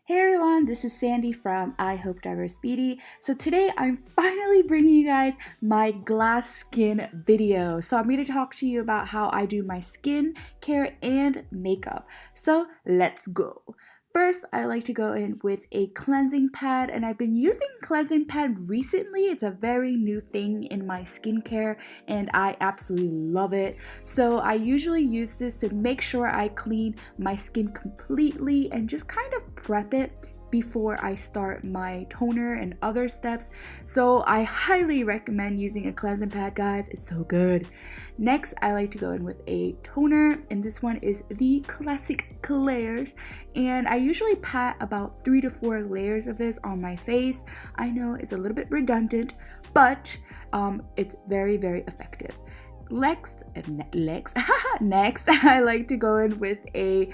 Hey everyone, this is Sandy from ihopediversebeauty. So today I'm finally bringing you guys my glass skin video. So I'm going to talk to you about how I do my skin care and makeup. So let's go. First, I like to go in with a cleansing pad, and I've been using cleansing pad recently. It's a very new thing in my skincare and I absolutely love it. So I usually use this to make sure I clean my skin completely and just kind of prep it before I start my toner and other steps. So I highly recommend using a cleansing pad, guys. It's so good. Next, I like to go in with a toner, and this one is the classic Claire's, and I usually pat about 3 to 4 layers of this on my face. I know it's a little bit redundant, but it's very effective. Next, I like to go in with a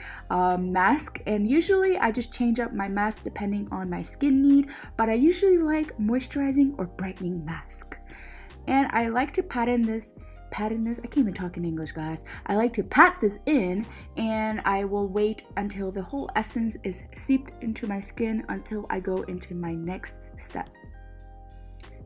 mask, and usually I just change up my mask depending on my skin need, but I usually like moisturizing or brightening mask. And I like to pat in this, I can't even talk in English, guys. I like to pat this in, and I will wait until the whole essence is seeped into my skin until I go into my next step.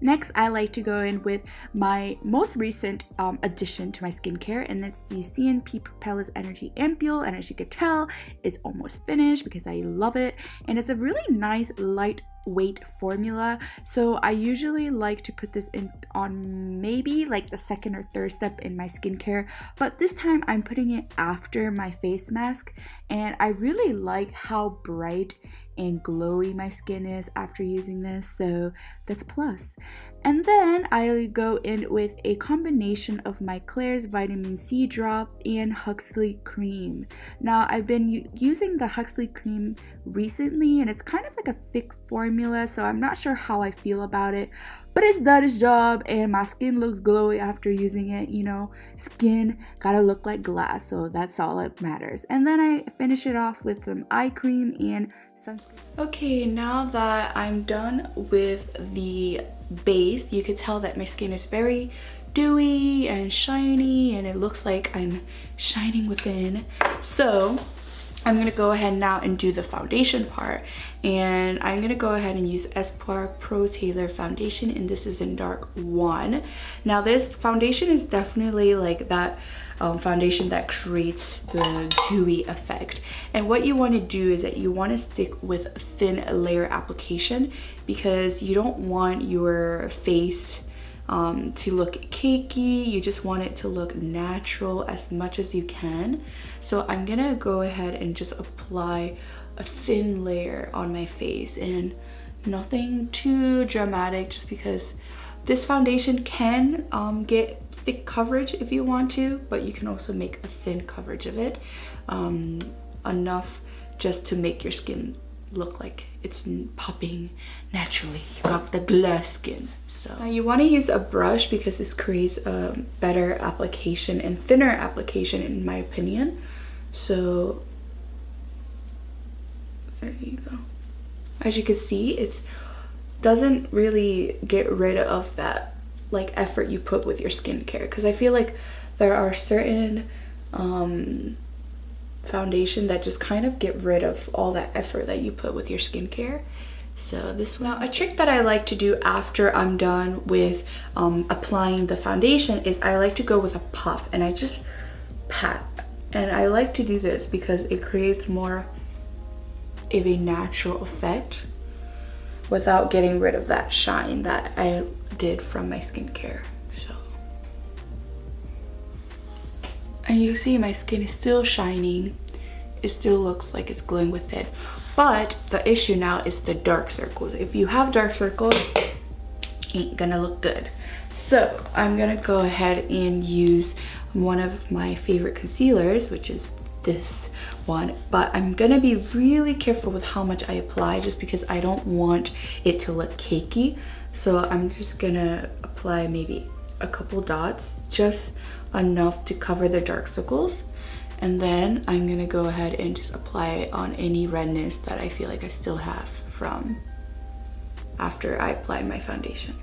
Next, I like to go in with my most recent addition to my skincare, and it's the CNP Poreless Energy Ampule. And as you can tell, it's almost finished because I love it, and it's a really nice lightweight formula. So I usually like to put this in on maybe like the second or third step in my skincare, but this time I'm putting it after my face mask, and I really like how bright and glowy my skin is after using this, so that's a plus. And then I go in with a combination of my Claire's vitamin C drop and Huxley cream. Now I've been using the Huxley cream recently, and it's kind of like a thick formula, so I'm not sure how I feel about it, but it's done its job and my skin looks glowy after using it. You know, skin gotta look like glass, so that's all that matters. And then I finish it off with some eye cream and sunscreen. Okay, now that I'm done with the base, you can tell that my skin is very dewy and shiny, and it looks like I'm shining within. So I'm gonna go ahead now and do the foundation part, and I'm gonna go ahead and use Espoir Pro Tailor foundation, and this is in dark 1. Now this foundation is definitely like that foundation that creates the dewy effect, and what you want to do is that you want to stick with thin layer application because you don't want your face to look cakey. You just want it to look natural as much as you can. So I'm gonna go ahead and just apply a thin layer on my face, and nothing too dramatic, just because this foundation can get thick coverage if you want to, but you can also make a thin coverage of it, enough just to make your skin look like it's popping naturally. You got the glass skin. So now you want to use a brush because this creates a better application and thinner application in my opinion. So there you go. As you can see, it doesn't really get rid of that like effort you put with your skincare, because I feel like there are certain foundation that just kind of get rid of all that effort that you put with your skincare. So this one. Now a trick that I like to do after I'm done with applying the foundation is I like to go with a puff, and I just pat, and I like to do this because it creates more of a natural effect without getting rid of that shine that I did from my skincare. So, and you see my skin is still shining. It still looks like it's glowing within, but the issue now is the dark circles. If you have dark circles, ain't gonna look good. So I'm gonna go ahead and use one of my favorite concealers, which is this one, but I'm gonna be really careful with how much I apply just because I don't want it to look cakey. So I'm just gonna apply maybe a couple dots, just enough to cover the dark circles, and then I'm gonna go ahead and just apply it on any redness that I feel like I still have from after I applied my foundation.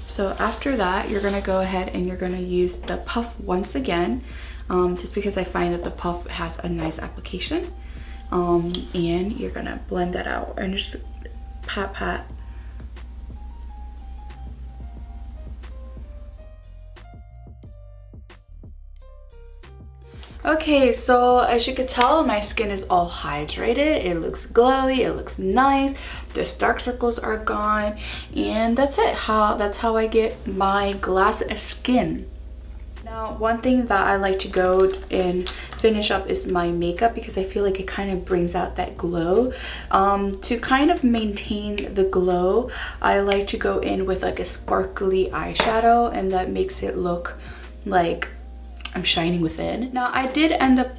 So after that, you're gonna go ahead and you're gonna use the puff once again, just because I find that the puff has a nice application. and you're gonna blend that out and just pat pat. Okay, so as you can tell, my skin is all hydrated. It looks glowy, it looks nice. The dark circles are gone, and that's it. That's how I get my glass skin. Now, one thing that I like to go and finish up is my makeup, because I feel like it kind of brings out that glow. To kind of maintain the glow, I like to go in with like a sparkly eyeshadow, and that makes it look like I'm shining within. Now, I did end up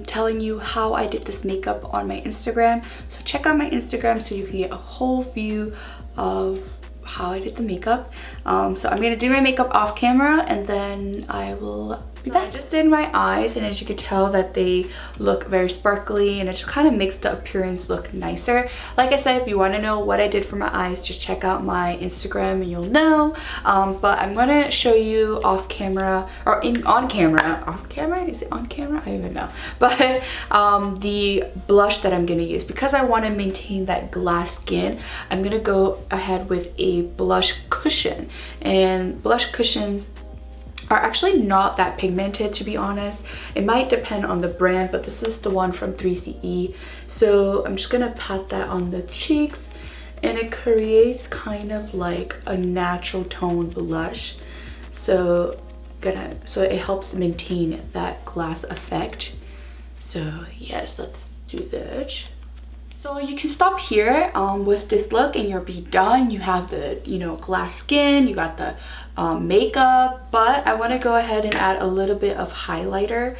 telling you how I did this makeup on my Instagram, so check out my Instagram so you can get a whole view of how I did the makeup. So I'm gonna do my makeup off camera, and then I will be back. I just did my eyes, and as you can tell that they look very sparkly, and it just kind of makes the appearance look nicer. Like I said, if you want to know what I did for my eyes, just check out my Instagram and you'll know. But I'm gonna show you off camera, or on camera. Off camera? Is it on camera? I don't even know. But the blush that I'm gonna use, because I want to maintain that glass skin, I'm gonna go ahead with a blush cushion. And blush cushions are actually not that pigmented, to be honest. It might depend on the brand, but this is the one from 3CE. So I'm just gonna pat that on the cheeks, and it creates kind of like a natural tone blush. So it helps maintain that glass effect. So yes, let's do that. So you can stop here with this look, and you'll be done. You have the, glass skin, you got the makeup, but I want to go ahead and add a little bit of highlighter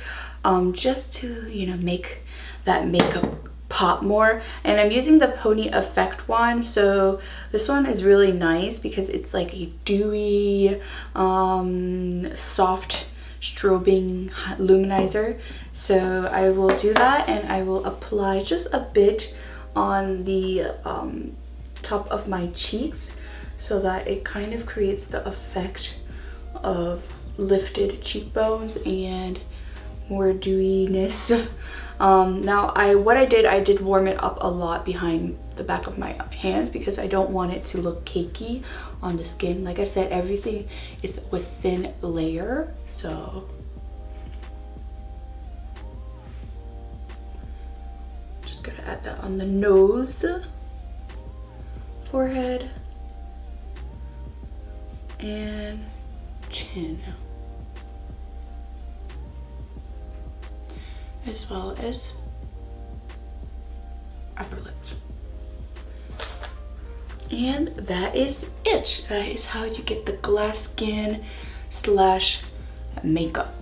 just to, make that makeup pop more. And I'm using the Pony Effect one. So this one is really nice because it's like a dewy, soft strobing luminizer. So I will do that, and I will apply just a bit on the top of my cheeks, so that it kind of creates the effect of lifted cheekbones and more dewiness. Now I did warm it up a lot behind the back of my hands, because I don't want it to look cakey on the skin. Like I said, everything is with thin layer. So gonna add that on the nose, forehead, and chin, as well as upper lips. And that is it. That is how you get the glass skin / makeup.